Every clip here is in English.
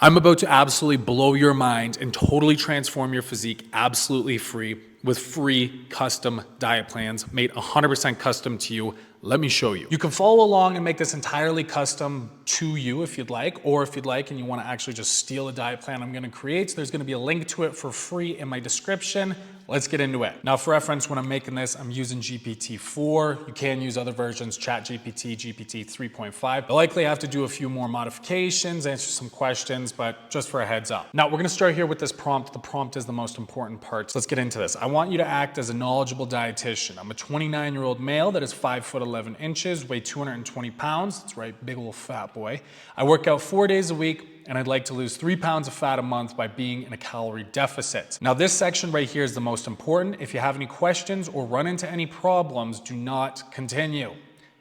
I'm about to absolutely blow your mind and totally transform your physique absolutely free with free custom diet plans made 100% custom to you. Let me show you. You can follow along and make this entirely custom to you if you'd like, or if you'd like and you want to actually just steal a diet plan I'm going to create, there's going to be a link to it for free in my description. Let's get into it. Now for reference, when I'm making this, I'm using GPT-4. You can use other versions, ChatGPT, GPT 3.5. I'll likely have to do a few more modifications, answer some questions, but just for a heads up. Now we're gonna start here with this prompt. The prompt is the most important part. So let's get into this. I want you to act as a knowledgeable dietitian. I'm a 29-year-old male that is 5 foot 11 inches, weigh 220 pounds. That's right, big old fat boy. I work out 4 days a week, and I'd like to lose 3 pounds of fat a month by being in a calorie deficit. Now this section right here is the most important. If you have any questions or run into any problems, do not continue.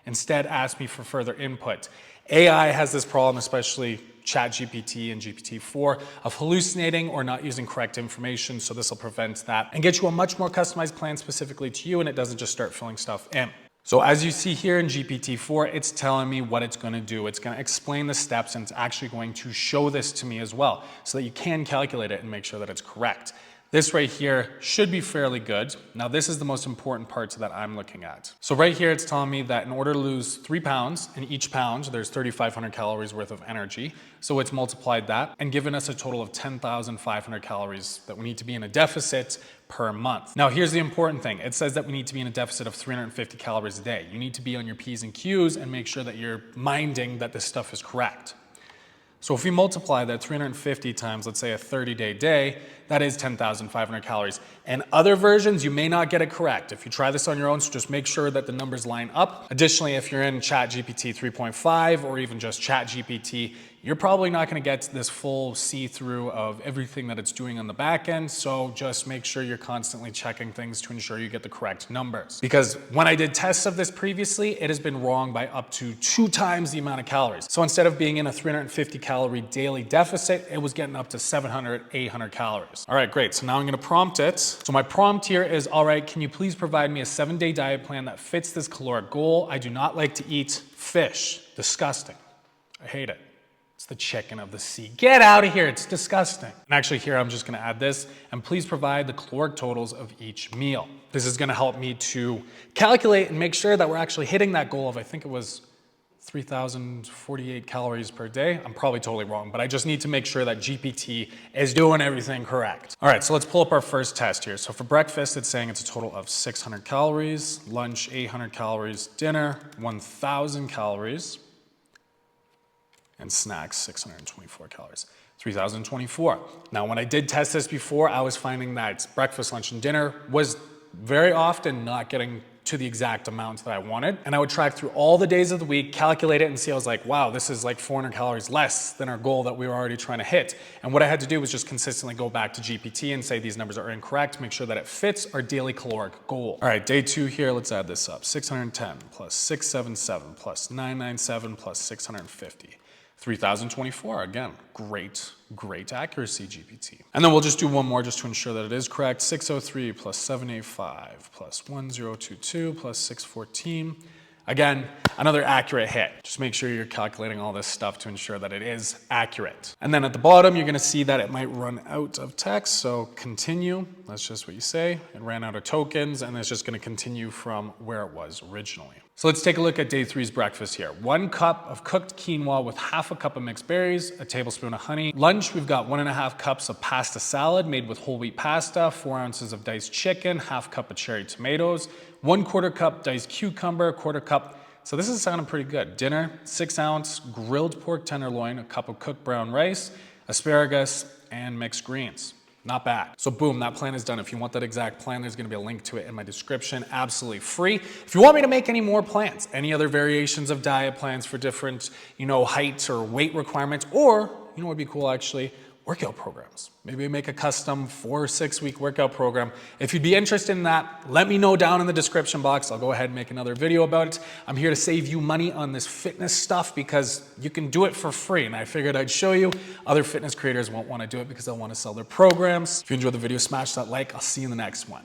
Instead, ask me for further input. AI has this problem, especially ChatGPT and GPT-4, of hallucinating or not using correct information, so this will prevent that and get you a much more customized plan specifically to you, and it doesn't just start filling stuff in. So as you see here in GPT-4, it's telling me what it's going to do. It's going to explain the steps, and it's actually going to show this to me as well so that you can calculate it and make sure that it's correct. This right here should be fairly good. Now this is the most important part that I'm looking at. So right here it's telling me that in order to lose 3 pounds, in each pound there's 3,500 calories worth of energy. So it's multiplied that and given us a total of 10,500 calories that we need to be in a deficit per month. Now here's the important thing. It says that we need to be in a deficit of 350 calories a day. You need to be on your P's and Q's and make sure that you're minding that this stuff is correct. So if we multiply that 350 times, let's say a 30-day day, that is 10,500 calories. And other versions, you may not get it correct. If you try this on your own, so just make sure that the numbers line up. Additionally, if you're in ChatGPT 3.5 or even just ChatGPT, you're probably not going to get this full see-through of everything that it's doing on the back end. So just make sure you're constantly checking things to ensure you get the correct numbers. Because when I did tests of this previously, it has been wrong by up to 2 times the amount of calories. So instead of being in a 350 calorie daily deficit, it was getting up to 700, 800 calories. All right, great. So now I'm going to prompt it. So my prompt here is, all right, can you please provide me a 7-day diet plan that fits this caloric goal? I do not like to eat fish. Disgusting. I hate it. It's the chicken of the sea. Get out of here, it's disgusting. And actually here, I'm just gonna add this, and please provide the caloric totals of each meal. This is gonna help me to calculate and make sure that we're actually hitting that goal of, I think it was 3,048 calories per day. I'm probably totally wrong, but I just need to make sure that GPT is doing everything correct. All right, so let's pull up our first test here. So for breakfast, it's saying it's a total of 600 calories, lunch, 800 calories, dinner, 1,000 calories, and snacks, 624 calories, 3,024. Now, when I did test this before, I was finding that breakfast, lunch, and dinner was very often not getting to the exact amount that I wanted. And I would track through all the days of the week, calculate it, and see, I was like, wow, this is like 400 calories less than our goal that we were already trying to hit. And what I had to do was just consistently go back to GPT and say these numbers are incorrect, make sure that it fits our daily caloric goal. All right, day 2 here, let's add this up. 610 plus 677 plus 997 plus 650. 3,024, again, great accuracy, GPT. And then we'll just do one more just to ensure that it is correct. 603 plus 785 plus 1022 plus 614. Again, another accurate hit. Just make sure you're calculating all this stuff to ensure that it is accurate. And then at the bottom, you're gonna see that it might run out of text, so continue. That's just what you say. It ran out of tokens, and it's just gonna continue from where it was originally. So let's take a look at day 3's breakfast here. 1 cup of cooked quinoa with half a cup of mixed berries, a tablespoon of honey. Lunch, we've got 1.5 cups of pasta salad made with whole wheat pasta, 4 ounces of diced chicken, half cup of cherry tomatoes, 1/4 cup diced cucumber, 1/4 cup. So this is sounding pretty good. Dinner, 6-ounce grilled pork tenderloin, a cup of cooked brown rice, asparagus, and mixed greens. Not bad. So boom, that plan is done. If you want that exact plan, there's gonna be a link to it in my description, absolutely free. If you want me to make any more plans, any other variations of diet plans for different, height or weight requirements, or, what'd be cool actually, workout programs. Maybe make a custom 4 or 6 week workout program. If you'd be interested in that, let me know down in the description box. I'll go ahead and make another video about it. I'm here to save you money on this fitness stuff because you can do it for free. And I figured I'd show you. Other fitness creators won't want to do it because they'll want to sell their programs. If you enjoyed the video, smash that like. I'll see you in the next one.